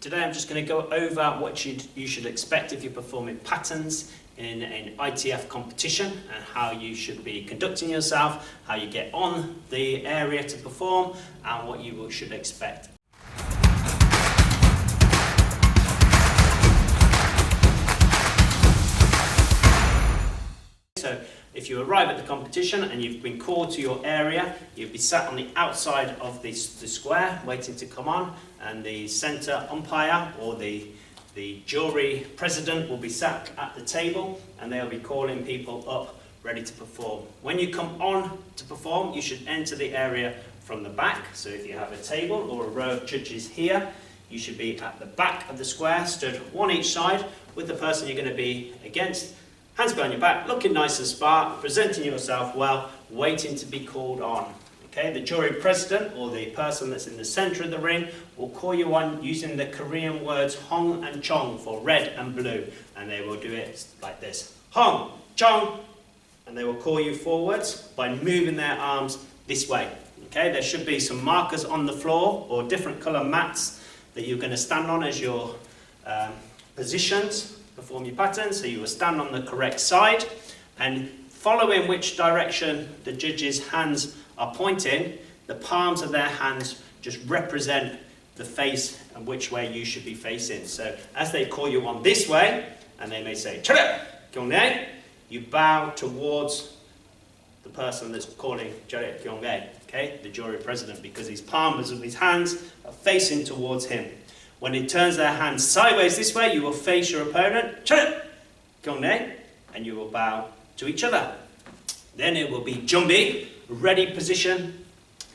Today I'm just going to go over what you should expect if you're performing patterns in an ITF competition and how you should be conducting yourself, how you get on the area to perform and what you should expect. So if you arrive at the competition and you've been called to your area, you'll be sat on the outside of the square waiting to come on, and the centre umpire or the jury president will be sat at the table and they'll be calling people up ready to perform. When you come on to perform, you should enter the area from the back. So if you have a table or a row of judges here, you should be at the back of the square, stood one each side with the person you're going to be against. Hands behind your back, looking nice and smart, presenting yourself well, waiting to be called on. Okay, the jury president or the person that's in the centre of the ring will call you on using the Korean words Hong and Chong for red and blue, and they will do it like this: Hong, Chong, and they will call you forwards by moving their arms this way. Okay, there should be some markers on the floor or different colour mats that you're going to stand on as your positions. Perform your pattern, so you will stand on the correct side, and following which direction the judges' hands are pointing, the palms of their hands just represent the face and which way you should be facing. So as they call you on this way, and they may say "Chale, Kyungnae," you bow towards the person that's calling "Chale, Kyungnae," okay, the jury president, because his palms of his hands are facing towards him. When he turns their hands sideways this way, you will face your opponent, and you will bow to each other. Then it will be Jumbi, ready position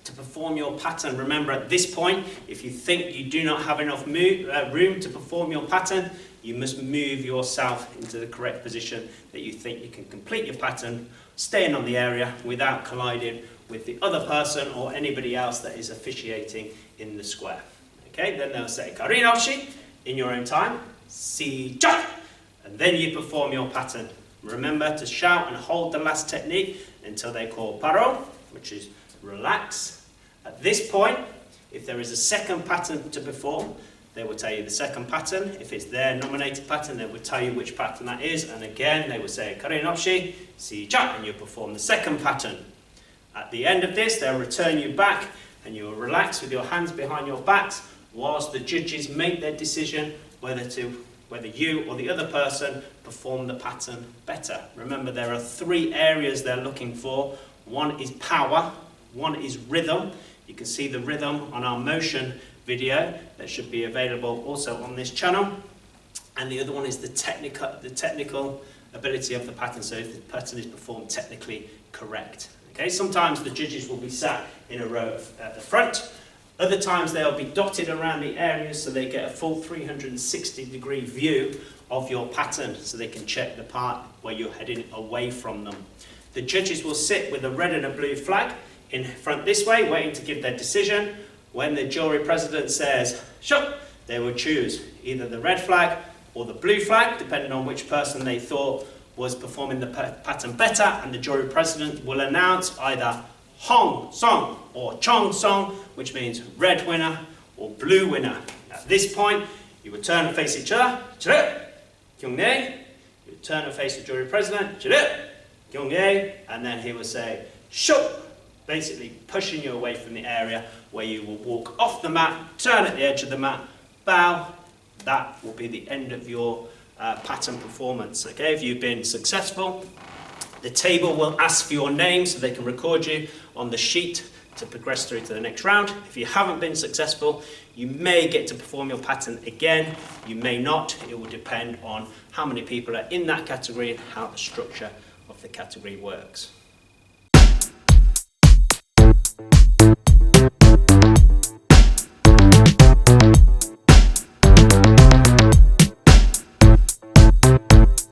to perform your pattern. Remember, at this point, if you think you do not have enough room to perform your pattern, you must move yourself into the correct position that you think you can complete your pattern, staying on the area without colliding with the other person or anybody else that is officiating in the square. Okay, then they'll say "Karin-opshi" in your own time, "Si-cha," and then you perform your pattern. Remember to shout and hold the last technique until they call "paro," which is relax. At this point, if there is a second pattern to perform, they will tell you the second pattern. If it's their nominated pattern, they will tell you which pattern that is, and again they will say "Karin-opshi," "Si-cha," and you perform the second pattern. At the end of this, they'll return you back and you will relax with your hands behind your backs whilst the judges make their decision whether you or the other person perform the pattern better. Remember, there are three areas they're looking for. One is power, one is rhythm. You can see the rhythm on our motion video that should be available also on this channel. And the other one is the technical ability of the pattern, so if the pattern is performed technically correct. Okay, sometimes the judges will be sat in a row at the front. Other times they'll be dotted around the areas so they get a full 360-degree view of your pattern, so they can check the part where you're heading away from them. The judges will sit with a red and a blue flag in front this way, waiting to give their decision. When the jury president says "Shut," they will choose either the red flag or the blue flag, depending on which person they thought was performing the pattern better, and the jury president will announce either Hong Song or Chong Song, which means red winner or blue winner. At this point, you will turn and face each other, Kyungnae. You will turn and face the jury president, Kyungnae, and then he will say "Shut," basically pushing you away from the area where you will walk off the mat, turn at the edge of the mat, bow. That will be the end of your pattern performance. Okay, if you've been successful, the table will ask for your name so they can record you on the sheet to progress through to the next round. If you haven't been successful, you may get to perform your pattern again. You may not. It will depend on how many people are in that category and how the structure of the category works.